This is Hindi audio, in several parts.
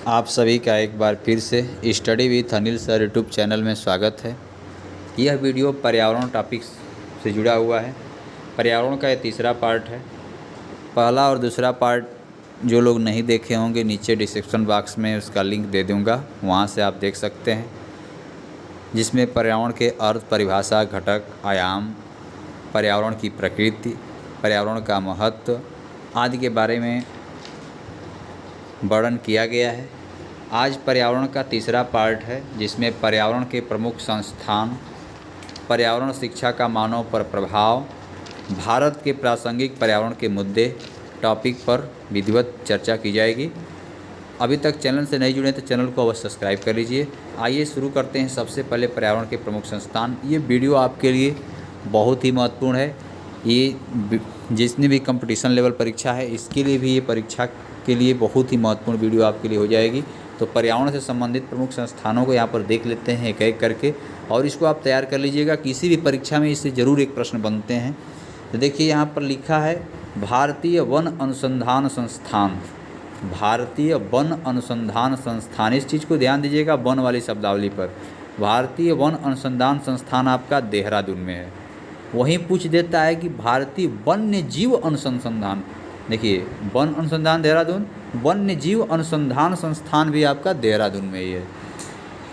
आप सभी का एक बार फिर से study with Anil sir YouTube channel में स्वागत है। यह वीडियो पर्यावरण टॉपिक्स से जुड़ा हुआ है। पर्यावरण का यह तीसरा पार्ट है। पहला और दूसरा पार्ट जो लोग नहीं देखे होंगे नीचे डिस्क्रिप्शन बॉक्स में उसका लिंक दे दूंगा, वहां से आप देख सकते हैं, जिसमें पर्यावरण के अर्थ, परिभाषा, घटक, आयाम, पर्यावरण की प्रकृति, पर्यावरण का महत्व आदि के बारे में वर्णन किया गया है। आज पर्यावरण का तीसरा पार्ट है, जिसमें पर्यावरण के प्रमुख संस्थान, पर्यावरण शिक्षा का मानव पर प्रभाव, भारत के प्रासंगिक पर्यावरण के मुद्दे टॉपिक पर विधिवत चर्चा की जाएगी। अभी तक चैनल से नहीं जुड़े तो चैनल को अवश्य सब्सक्राइब कर लीजिए। आइए शुरू करते हैं। सबसे पहले पर्यावरण के प्रमुख संस्थान। ये वीडियो आपके लिए बहुत ही महत्वपूर्ण है। ये जितनी भी कंपटीशन लेवल परीक्षा है, इसके लिए भी ये परीक्षा के लिए बहुत ही महत्वपूर्ण वीडियो आपके लिए हो जाएगी। तो पर्यावरण से संबंधित प्रमुख संस्थानों को यहाँ पर देख लेते हैं एक एक करके, और इसको आप तैयार कर लीजिएगा। किसी भी परीक्षा में इससे ज़रूर एक प्रश्न बनते हैं। तो देखिए यहाँ पर लिखा है भारतीय वन अनुसंधान संस्थान। भारतीय वन अनुसंधान संस्थान, इस चीज़ को ध्यान दीजिएगा वन वाली शब्दावली पर। भारतीय वन अनुसंधान संस्थान आपका देहरादून में है। वहीं पूछ देता है कि भारतीय वन्य जीव अनुसंधान, देखिए वन अनुसंधान देहरादून, वन्य जीव अनुसंधान संस्थान भी आपका देहरादून में ही है।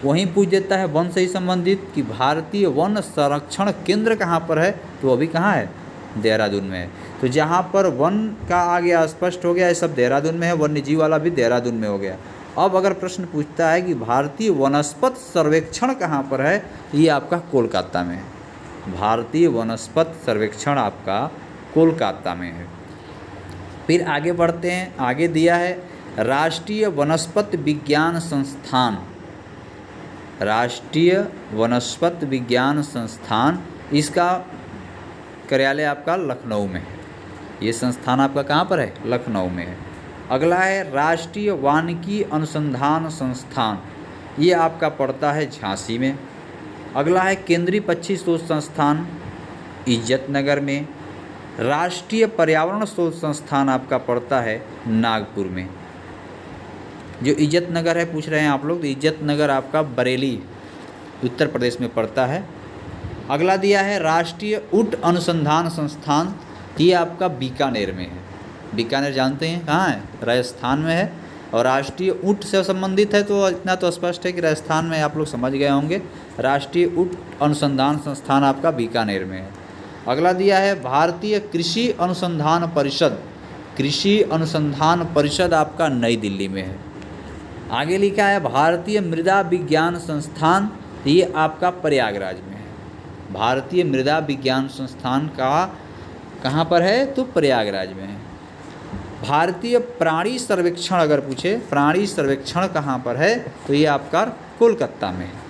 वहीं पूछ देता है वन से ही संबंधित कि भारतीय वन संरक्षण केंद्र कहाँ पर है, तो अभी कहाँ है, देहरादून में है। तो जहाँ पर वन का आ गया, स्पष्ट हो गया, ये सब देहरादून में है। वन्य जीव वाला भी देहरादून में हो गया। अब अगर प्रश्न पूछता है कि भारतीय वनस्पत सर्वेक्षण कहाँ पर है, ये आपका कोलकाता में है। भारतीय वनस्पत सर्वेक्षण आपका कोलकाता में है। फिर आगे बढ़ते हैं। आगे दिया है राष्ट्रीय वनस्पत विज्ञान संस्थान। राष्ट्रीय वनस्पत विज्ञान संस्थान, इसका कार्यालय आपका लखनऊ में है। ये संस्थान आपका कहाँ पर है, लखनऊ में है। अगला है राष्ट्रीय वानिकी अनुसंधान संस्थान, ये आपका पड़ता है झांसी में। अगला है केंद्रीय पक्षी शोध संस्थान, इज्जतनगर में। राष्ट्रीय पर्यावरण शोध संस्थान आपका पड़ता है नागपुर में। जो इज्जतनगर है पूछ रहे हैं आप लोग, तो इज्जतनगर आपका बरेली उत्तर प्रदेश में पड़ता है। अगला दिया है राष्ट्रीय ऊँट अनुसंधान संस्थान, ये आपका बीकानेर में है। बीकानेर जानते हैं कहाँ है, राजस्थान में है। और राष्ट्रीय ऊँट से संबंधित है, तो इतना तो स्पष्ट है कि राजस्थान में, आप लोग समझ गए होंगे। राष्ट्रीय ऊँट अनुसंधान संस्थान आपका बीकानेर में है। अगला दिया है भारतीय कृषि अनुसंधान परिषद। कृषि अनुसंधान परिषद आपका नई दिल्ली में है। आगे लिखा है भारतीय मृदा विज्ञान संस्थान, ये आपका प्रयागराज में है। भारतीय मृदा विज्ञान संस्थान का कहाँ पर है, तो प्रयागराज में है। भारतीय प्राणी सर्वेक्षण अगर पूछे, प्राणी सर्वेक्षण कहाँ पर है, तो ये आपका कोलकाता में है।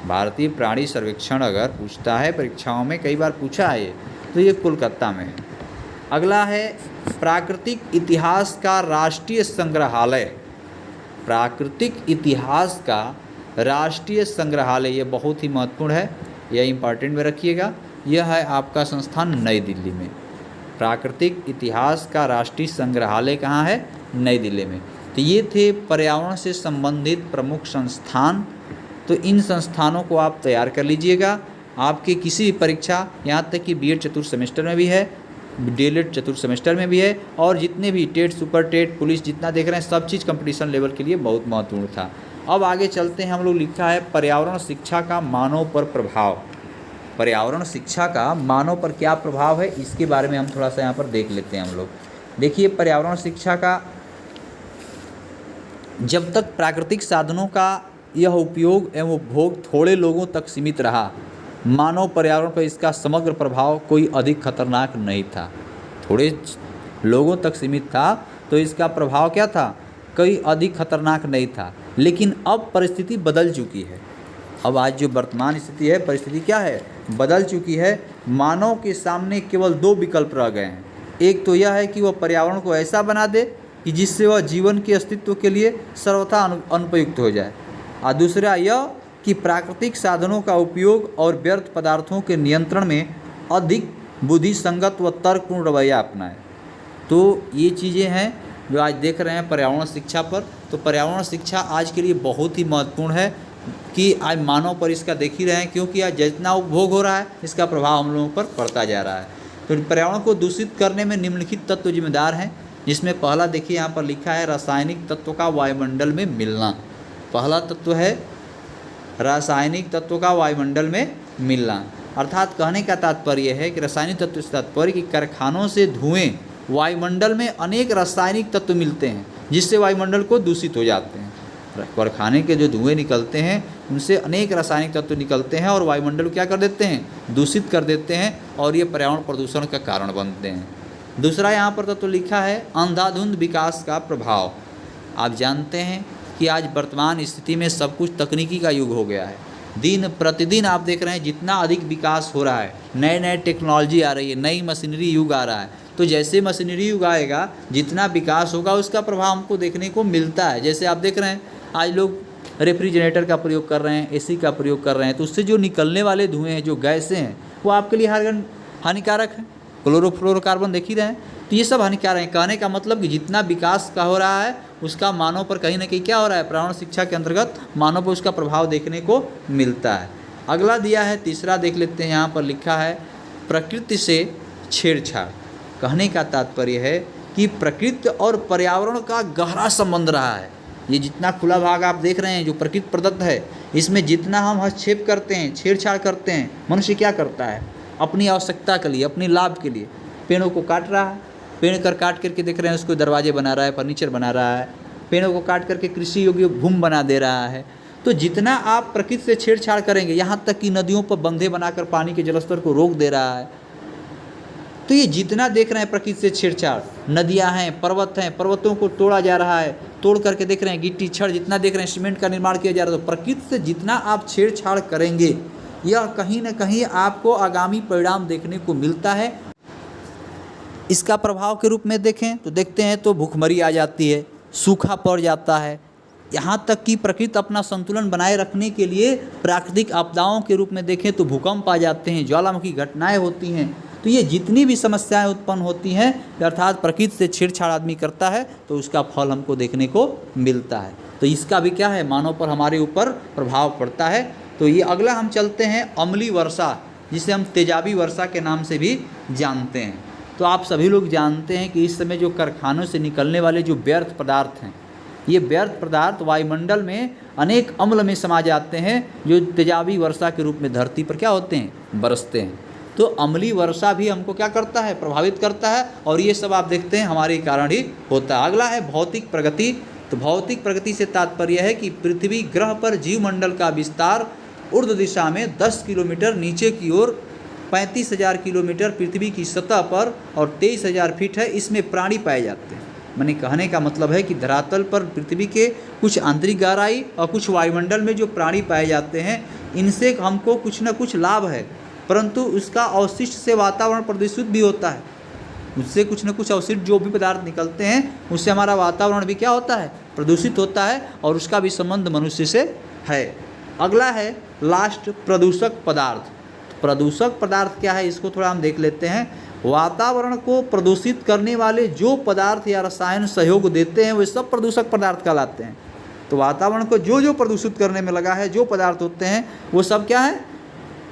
भारतीय प्राणी सर्वेक्षण अगर पूछता है परीक्षाओं में, कई बार पूछा है ये, तो ये कोलकाता में है। अगला है प्राकृतिक इतिहास का राष्ट्रीय संग्रहालय। प्राकृतिक इतिहास का राष्ट्रीय संग्रहालय, ये बहुत ही महत्वपूर्ण है, यह इंपॉर्टेंट में रखिएगा। यह है आपका संस्थान नई दिल्ली में। प्राकृतिक इतिहास का राष्ट्रीय संग्रहालय कहाँ है, नई दिल्ली में। तो ये थे पर्यावरण से संबंधित प्रमुख संस्थान। तो इन संस्थानों को आप तैयार कर लीजिएगा। आपके किसी भी परीक्षा, यहाँ तक कि बीएड चतुर्थ सेमेस्टर में भी है, डीएलएड चतुर्थ सेमेस्टर में भी है, और जितने भी टेट, सुपर टेट, पुलिस जितना देख रहे हैं, सब चीज़ कंपटीशन लेवल के लिए बहुत महत्वपूर्ण था। अब आगे चलते हैं। हम लोग लिखा है पर्यावरण शिक्षा का मानव पर प्रभाव। पर्यावरण शिक्षा का मानव पर क्या प्रभाव है, इसके बारे में हम थोड़ा सा यहाँ पर देख लेते हैं हम लोग। देखिए पर्यावरण शिक्षा का, जब तक प्राकृतिक साधनों का यह उपयोग एवं उपभोग थोड़े लोगों तक सीमित रहा, मानव पर्यावरण पर इसका समग्र प्रभाव कोई अधिक खतरनाक नहीं था। थोड़े लोगों तक सीमित था, तो इसका प्रभाव क्या था, कोई अधिक खतरनाक नहीं था। लेकिन अब परिस्थिति बदल चुकी है। अब आज जो वर्तमान स्थिति है, परिस्थिति क्या है, बदल चुकी है। मानव के सामने केवल दो विकल्प रह गए हैं। एक तो यह है कि वह पर्यावरण को ऐसा बना दे कि जिससे वह जीवन के अस्तित्व के लिए सर्वथा अनुपयुक्त हो जाए, और दूसरा यह कि प्राकृतिक साधनों का उपयोग और व्यर्थ पदार्थों के नियंत्रण में अधिक बुद्धिसंगत व तर्कपूर्ण रवैया अपनाए। तो ये चीज़ें हैं। जो आज देख रहे हैं पर्यावरण शिक्षा पर, तो पर्यावरण शिक्षा आज के लिए बहुत ही महत्वपूर्ण है कि आज मानव पर इसका देख ही रहे हैं, क्योंकि आज जितना उपभोग हो रहा है इसका प्रभाव हम लोगों पर पड़ता जा रहा है। तो पर्यावरण को दूषित करने में निम्नलिखित तत्व जिम्मेदार हैं, जिसमें पहला देखिए यहाँ पर लिखा है रासायनिक तत्वों का वायुमंडल में मिलना। पहला तत्व है रासायनिक तत्वों का वायुमंडल में मिलना, अर्थात कहने का तात्पर्य है कि रासायनिक तत्व से तात्पर्य कि कारखानों से धुएं वायुमंडल में अनेक रासायनिक तत्व मिलते हैं जिससे वायुमंडल को दूषित हो जाते हैं। कारखाने के जो धुएं निकलते हैं उनसे अनेक रासायनिक तत्व निकलते हैं और वायुमंडल को क्या कर देते हैं, दूषित कर देते हैं, और ये पर्यावरण प्रदूषण का कारण बनते हैं। दूसरा यहाँ पर तत्व लिखा है अंधाधुंध विकास का प्रभाव। आप जानते हैं कि आज वर्तमान स्थिति में सब कुछ तकनीकी का युग हो गया है। दिन प्रतिदिन आप देख रहे हैं जितना अधिक विकास हो रहा है, नए नए टेक्नोलॉजी आ रही है, नई मशीनरी युग आ रहा है, तो जैसे मशीनरी युग आएगा जितना विकास होगा उसका प्रभाव हमको देखने को मिलता है। जैसे आप देख रहे हैं आज लोग रेफ्रिजरेटर का प्रयोग कर रहे हैं, एसी का प्रयोग कर रहे हैं, तो उससे जो निकलने वाले धुएँ हैं, जो गैसें हैं, वो आपके लिए हानिकारक हैं। क्लोरोफ्लोरोकार्बन देख ही रहे हैं, तो ये सब हानिकारक हैं। कहने का मतलब कि जितना विकास का हो रहा है उसका मानव पर कहीं ना कहीं क्या हो रहा है, पर्यावरण शिक्षा के अंतर्गत मानव पर उसका प्रभाव देखने को मिलता है। अगला दिया है तीसरा, देख लेते हैं। यहाँ पर लिखा है प्रकृति से छेड़छाड़। कहने का तात्पर्य है कि प्रकृति और पर्यावरण का गहरा संबंध रहा है। ये जितना खुला भाग आप देख रहे हैं जो प्रकृति प्रदत्त है, इसमें जितना हम हस्तक्षेप करते हैं, छेड़छाड़ करते हैं, मनुष्य क्या करता है अपनी आवश्यकता के लिए, अपने लाभ के लिए पेड़ों को काट रहा है। पेड़ काट करके देख रहे हैं उसको दरवाजे बना रहा है, फर्नीचर बना रहा है, पेड़ों को काट करके कृषि योग्य भूमि बना दे रहा है। तो जितना आप प्रकृति से छेड़छाड़ करेंगे, यहाँ तक कि नदियों पर बंधे बनाकर पानी के जलस्तर को रोक दे रहा है। तो ये जितना देख रहे हैं प्रकृति से छेड़छाड़, नदियाँ हैं, पर्वत हैं, पर्वतों को तोड़ा जा रहा है, तोड़ करके देख रहे हैं गिट्टी छड़, जितना देख रहे हैं सीमेंट का निर्माण किया जा रहा है। तो प्रकृति से जितना आप छेड़छाड़ करेंगे, यह कहीं ना कहीं आपको आगामी परिणाम देखने को मिलता है। इसका प्रभाव के रूप में देखें तो देखते हैं तो भूखमरी आ जाती है, सूखा पड़ जाता है, यहाँ तक कि प्रकृति अपना संतुलन बनाए रखने के लिए प्राकृतिक आपदाओं के रूप में देखें तो भूकंप आ जाते हैं, ज्वालामुखी घटनाएं होती हैं। तो ये जितनी भी समस्याएं उत्पन्न होती हैं, अर्थात प्रकृति से छेड़छाड़ आदमी करता है तो उसका फल हमको देखने को मिलता है। तो इसका भी क्या है, मानव पर, हमारे ऊपर प्रभाव पड़ता है। तो ये अगला हम चलते हैं अम्लीय वर्षा, जिसे हम तेजाबी वर्षा के नाम से भी जानते हैं। तो आप सभी लोग जानते हैं कि इस समय जो कारखानों से निकलने वाले जो व्यर्थ पदार्थ हैं, ये व्यर्थ पदार्थ वायुमंडल में अनेक अम्ल में समा जाते हैं, जो तेजाबी वर्षा के रूप में धरती पर क्या होते हैं, बरसते हैं। तो अम्लीय वर्षा भी हमको क्या करता है, प्रभावित करता है, और ये सब आप देखते हैं हमारे कारण ही होता है। अगला है भौतिक प्रगति। तो भौतिक प्रगति से तात्पर्य है कि पृथ्वी ग्रह पर जीवमंडल का विस्तार ऊर्ध्व दिशा में 10 किलोमीटर, नीचे की ओर 35,000 किलोमीटर पृथ्वी की सतह पर और 23,000 फीट है, इसमें प्राणी पाए जाते हैं। मैंने कहने का मतलब है कि धरातल पर पृथ्वी के कुछ आंतरिक गहराई और कुछ वायुमंडल में जो प्राणी पाए जाते हैं, इनसे हमको कुछ न कुछ लाभ है, परंतु उसका अवशिष्ट से वातावरण प्रदूषित भी होता है। उससे कुछ न कुछ अवशिष्ट जो भी पदार्थ निकलते हैं, उससे हमारा वातावरण भी क्या होता है, प्रदूषित होता है, और उसका भी संबंध मनुष्य से है। अगला है लास्ट, प्रदूषक पदार्थ। प्रदूषक पदार्थ क्या है, इसको थोड़ा हम देख लेते हैं। वातावरण को प्रदूषित करने वाले जो पदार्थ या रसायन सहयोग देते हैं, वे सब प्रदूषक पदार्थ कहलाते हैं। तो वातावरण को जो जो प्रदूषित करने में लगा है, जो पदार्थ होते हैं, वो सब क्या है,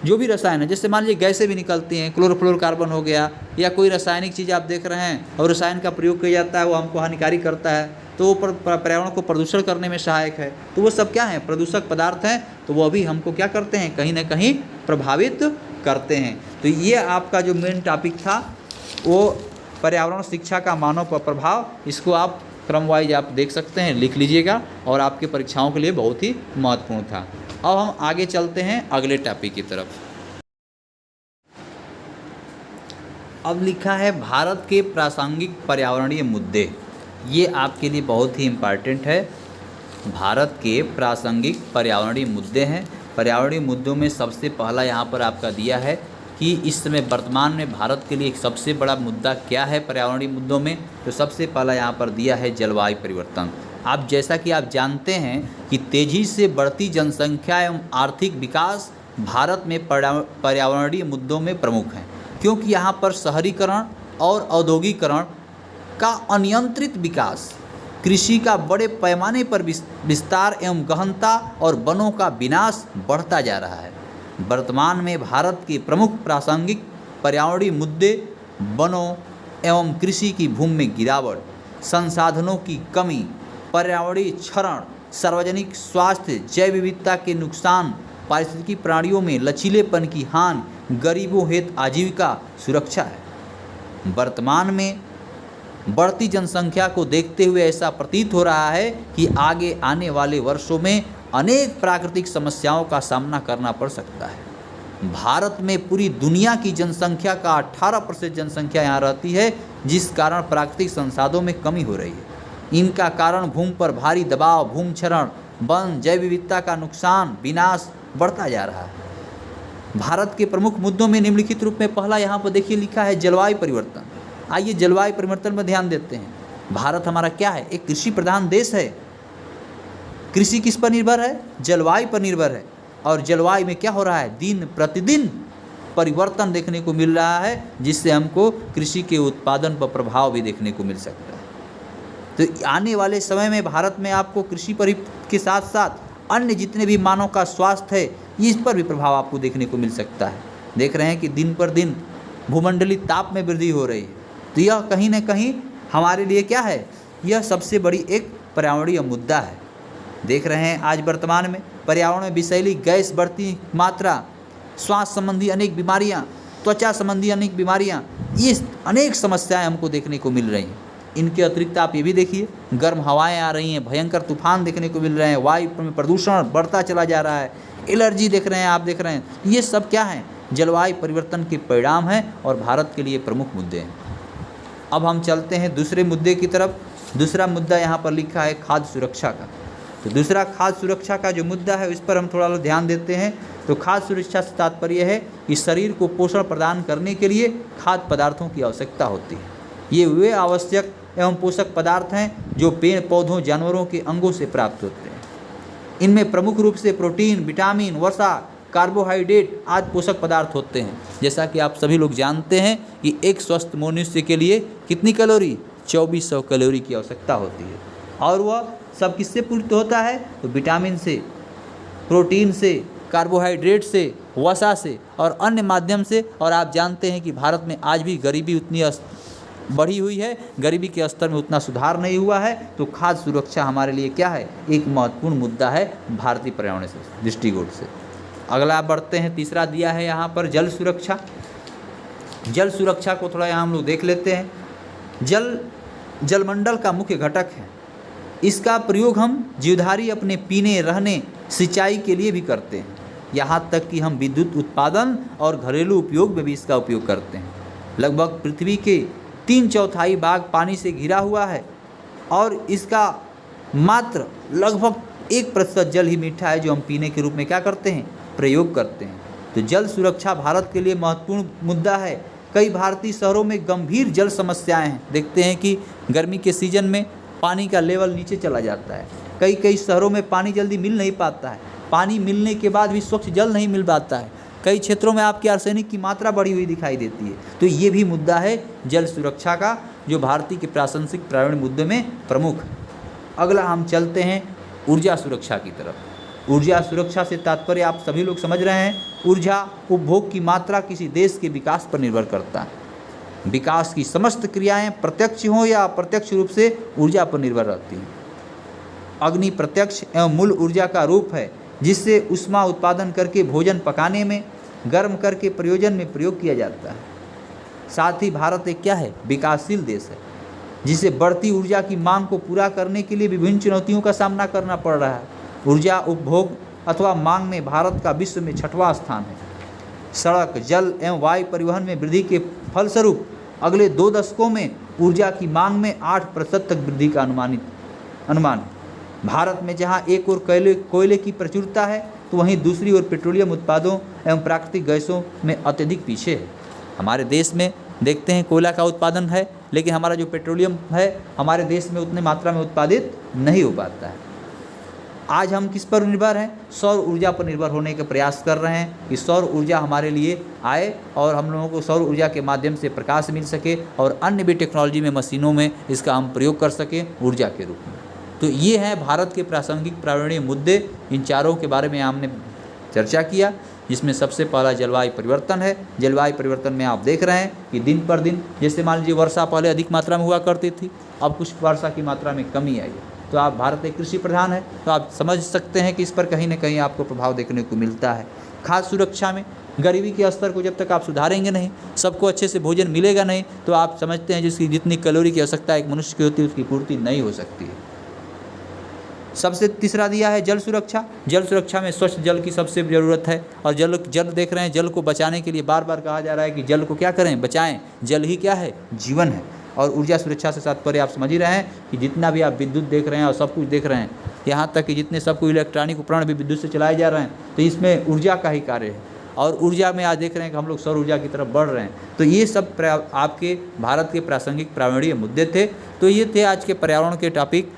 जो भी रसायन है। जैसे मान लीजिए गैसें भी निकलती हैं, क्लोरोफ्लोरोकार्बन हो गया, या कोई रासायनिक चीज़ आप देख रहे हैं और रसायन का प्रयोग किया जाता है, वो हमको हानिकारी करता है, तो वो पर्यावरण को प्रदूषण करने में सहायक है। तो वो सब क्या है, प्रदूषक पदार्थ हैं। तो वो भी हमको क्या करते हैं, कहीं ना कहीं प्रभावित करते हैं। तो ये आपका जो मेन टॉपिक था, वो पर्यावरण शिक्षा का मानव पर प्रभाव। इसको आप क्रम वाइज आप देख सकते हैं, लिख लीजिएगा, और आपके परीक्षाओं के लिए बहुत ही महत्वपूर्ण था। अब हम आगे चलते हैं अगले टॉपिक की तरफ। अब लिखा है भारत के प्रासंगिक पर्यावरणीय मुद्दे। ये आपके लिए बहुत ही इम्पॉर्टेंट है। भारत के प्रासंगिक पर्यावरणीय मुद्दे हैं। पर्यावरणीय मुद्दों में सबसे पहला यहाँ पर आपका दिया है कि इस समय वर्तमान में भारत के लिए एक सबसे बड़ा मुद्दा क्या है पर्यावरणीय मुद्दों में। तो सबसे पहला यहाँ पर दिया है जलवायु परिवर्तन। आप जैसा कि आप जानते हैं कि तेज़ी से बढ़ती जनसंख्या एवं आर्थिक विकास भारत में पर्यावरणीय मुद्दों में प्रमुख हैं, क्योंकि यहाँ पर शहरीकरण और औद्योगिकरण का अनियंत्रित विकास, कृषि का बड़े पैमाने पर विस्तार एवं गहनता और वनों का विनाश बढ़ता जा रहा है। वर्तमान में भारत के प्रमुख प्रासंगिक पर्यावरणीय मुद्दे वनों एवं कृषि की भूमि में गिरावट, संसाधनों की कमी, पर्यावरणीय क्षरण, सार्वजनिक स्वास्थ्य, जैव विविधता के नुकसान, पारिस्थितिकी प्राणियों में लचीलेपन की हानि, गरीबों हेतु आजीविका सुरक्षा है। वर्तमान में बढ़ती जनसंख्या को देखते हुए ऐसा प्रतीत हो रहा है कि आगे आने वाले वर्षों में अनेक प्राकृतिक समस्याओं का सामना करना पड़ सकता है। भारत में पूरी दुनिया की जनसंख्या का 18% जनसंख्या यहाँ रहती है, जिस कारण प्राकृतिक संसाधनों में कमी हो रही है। इनका कारण भूमि पर भारी दबाव, भूमि क्षरण, वन, जैव विविधता का नुकसान, विनाश बढ़ता जा रहा है। भारत के प्रमुख मुद्दों में निम्नलिखित रूप में पहला यहाँ पर देखिए लिखा है जलवायु परिवर्तन। आइए जलवायु परिवर्तन में ध्यान देते हैं। भारत हमारा क्या है? एक कृषि प्रधान देश है। कृषि किस पर निर्भर है? जलवायु पर निर्भर है। और जलवायु में क्या हो रहा है? दिन प्रतिदिन परिवर्तन देखने को मिल रहा है, जिससे हमको कृषि के उत्पादन पर प्रभाव भी देखने को मिल सकता है। तो आने वाले समय में भारत में आपको कृषि पर के साथ साथ अन्य जितने भी मानव का स्वास्थ्य है, इस पर भी प्रभाव आपको देखने को मिल सकता है। देख रहे हैं कि दिन पर दिन भूमंडलीय ताप में वृद्धि हो रही है। तो यह कहीं न कहीं हमारे लिए क्या है? यह सबसे बड़ी एक पर्यावरणीय मुद्दा है। देख रहे हैं आज वर्तमान में पर्यावरण में विषैली गैस बढ़ती मात्रा, श्वास संबंधी अनेक बीमारियां, त्वचा संबंधी अनेक बीमारियां, ये अनेक समस्याएं हमको देखने को मिल रही हैं। इनके अतिरिक्त आप ये भी देखिए, गर्म हवाएं आ रही हैं, भयंकर तूफान देखने को मिल रहे हैं, वायु में प्रदूषण बढ़ता चला जा रहा है, एलर्जी देख रहे हैं, आप देख रहे हैं। ये सब क्या है? जलवायु परिवर्तन के परिणाम हैं और भारत के लिए प्रमुख मुद्दे हैं। अब हम चलते हैं दूसरे मुद्दे की तरफ। दूसरा मुद्दा यहाँ पर लिखा है खाद्य सुरक्षा का। तो दूसरा खाद्य सुरक्षा का जो मुद्दा है, उस पर हम थोड़ा ध्यान देते हैं। तो खाद्य सुरक्षा से तात्पर्य है कि शरीर को पोषण प्रदान करने के लिए खाद्य पदार्थों की आवश्यकता होती है। ये वे आवश्यक एवं पोषक पदार्थ हैं जो पेड़ पौधों, जानवरों के अंगों से प्राप्त होते हैं। इनमें प्रमुख रूप से प्रोटीन, विटामिन, वसा, कार्बोहाइड्रेट आदि पोषक पदार्थ होते हैं। जैसा कि आप सभी लोग जानते हैं कि एक स्वस्थ मनुष्य के लिए कितनी कैलोरी? 2400 कैलोरी की आवश्यकता होती है। और वह सब किससे पूर्ति होता है? तो विटामिन से, प्रोटीन से, कार्बोहाइड्रेट से, वसा से और अन्य माध्यम से। और आप जानते हैं कि भारत में आज भी गरीबी उतनी बढ़ी हुई है, गरीबी के स्तर में उतना सुधार नहीं हुआ है। तो खाद्य सुरक्षा हमारे लिए क्या है? एक महत्वपूर्ण मुद्दा है भारतीय पर्यावरण से दृष्टिकोण से। अगला बढ़ते हैं, तीसरा दिया है यहाँ पर जल सुरक्षा। जल सुरक्षा को थोड़ा यहाँ हम लोग देख लेते हैं। जलमंडल का मुख्य घटक है। इसका प्रयोग हम जीवधारी अपने पीने, रहने, सिंचाई के लिए भी करते हैं। यहाँ तक कि हम विद्युत उत्पादन और घरेलू उपयोग में भी इसका उपयोग करते हैं। लगभग पृथ्वी के 3/4 भाग पानी से घिरा हुआ है और इसका मात्र लगभग 1% जल ही मीठा है, जो हम पीने के रूप में क्या करते हैं? प्रयोग करते हैं। तो जल सुरक्षा भारत के लिए महत्वपूर्ण मुद्दा है। कई भारतीय शहरों में गंभीर जल समस्याएं हैं। देखते हैं कि गर्मी के सीजन में पानी का लेवल नीचे चला जाता है। कई शहरों में पानी जल्दी मिल नहीं पाता है। पानी मिलने के बाद भी स्वच्छ जल नहीं मिल पाता है। कई क्षेत्रों में आपकी आर्सेनिक की मात्रा बढ़ी हुई दिखाई देती है। तो ये भी मुद्दा है जल सुरक्षा का, जो भारतीय के प्रासंगिक पर्यावरण मुद्दे में प्रमुख है। अगला हम चलते हैं ऊर्जा सुरक्षा की तरफ। ऊर्जा सुरक्षा से तात्पर्य आप सभी लोग समझ रहे हैं, ऊर्जा उपभोग की मात्रा किसी देश के विकास पर निर्भर करता है। विकास की समस्त क्रियाएं प्रत्यक्ष हों या अप्रत्यक्ष रूप से ऊर्जा पर निर्भर रहती हैं। अग्नि प्रत्यक्ष एवं मूल ऊर्जा का रूप है, जिससे ऊष्मा उत्पादन करके भोजन पकाने में, गर्म करके प्रयोजन में प्रयोग किया जाता है। साथ ही भारत एक क्या है? विकासशील देश है, जिसे बढ़ती ऊर्जा की मांग को पूरा करने के लिए विभिन्न चुनौतियों का सामना करना पड़ रहा है। ऊर्जा उपभोग अथवा मांग में भारत का विश्व में 6वां स्थान है। सड़क, जल एवं वायु परिवहन में वृद्धि के फलस्वरूप अगले 2 दशकों में ऊर्जा की मांग में 8% तक वृद्धि का अनुमान है। भारत में जहां एक ओर कोयले की प्रचुरता है, तो वहीं दूसरी ओर पेट्रोलियम उत्पादों एवं प्राकृतिक गैसों में अत्यधिक पीछे है। हमारे देश में देखते हैं कोयला का उत्पादन है, लेकिन हमारा जो पेट्रोलियम है हमारे देश में उतनी मात्रा में उत्पादित नहीं हो पाता है। आज हम किस पर निर्भर हैं? सौर ऊर्जा पर निर्भर होने के प्रयास कर रहे हैं कि सौर ऊर्जा हमारे लिए आए और हम लोगों को सौर ऊर्जा के माध्यम से प्रकाश मिल सके और अन्य भी टेक्नोलॉजी में, मशीनों में इसका हम प्रयोग कर सकें ऊर्जा के रूप में। तो ये हैं भारत के प्रासंगिक पर्यावरणीय मुद्दे। इन चारों के बारे में हमने चर्चा किया, जिसमें सबसे पहला जलवायु परिवर्तन है। जलवायु परिवर्तन में आप देख रहे हैं कि दिन पर दिन, जैसे मान लीजिए वर्षा पहले अधिक मात्रा में हुआ करती थी, अब कुछ वर्षा की मात्रा में कमी आई है। तो आप, भारत एक कृषि प्रधान है, तो आप समझ सकते हैं कि इस पर कहीं ना कहीं आपको प्रभाव देखने को मिलता है। खाद्य सुरक्षा में गरीबी के स्तर को जब तक आप सुधारेंगे नहीं, सबको अच्छे से भोजन मिलेगा नहीं, तो आप समझते हैं जिसकी जितनी कैलोरी की आवश्यकता एक मनुष्य की होती है उसकी पूर्ति नहीं हो सकती है। सबसे तीसरा दिया है जल सुरक्षा। जल सुरक्षा में स्वच्छ जल की सबसे ज़रूरत है और जल देख रहे हैं, जल को बचाने के लिए बार बार कहा जा रहा है कि जल को क्या करें, बचाएं। जल ही क्या है, जीवन है। और ऊर्जा सुरक्षा से तात्पर्य आप समझ ही रहे हैं कि जितना भी आप विद्युत देख रहे हैं और सब कुछ देख रहे हैं, यहाँ तक कि जितने सब कुछ इलेक्ट्रॉनिक उपकरण भी विद्युत से चलाए जा रहे हैं, तो इसमें ऊर्जा का ही कार्य है। और ऊर्जा में आज देख रहे हैं कि हम लोग सौर ऊर्जा की तरफ बढ़ रहे हैं। तो ये सब आपके भारत के प्रासंगिक पर्यावरणीय मुद्दे थे। तो ये थे आज के पर्यावरण के टॉपिक।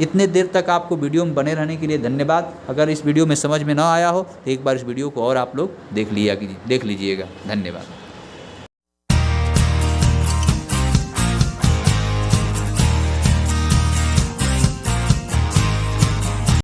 इतने देर तक आपको वीडियो में बने रहने के लिए धन्यवाद। अगर इस वीडियो में समझ में ना आया हो तो एक बार इस वीडियो को और आप लोग देख लीजिएगा। धन्यवाद।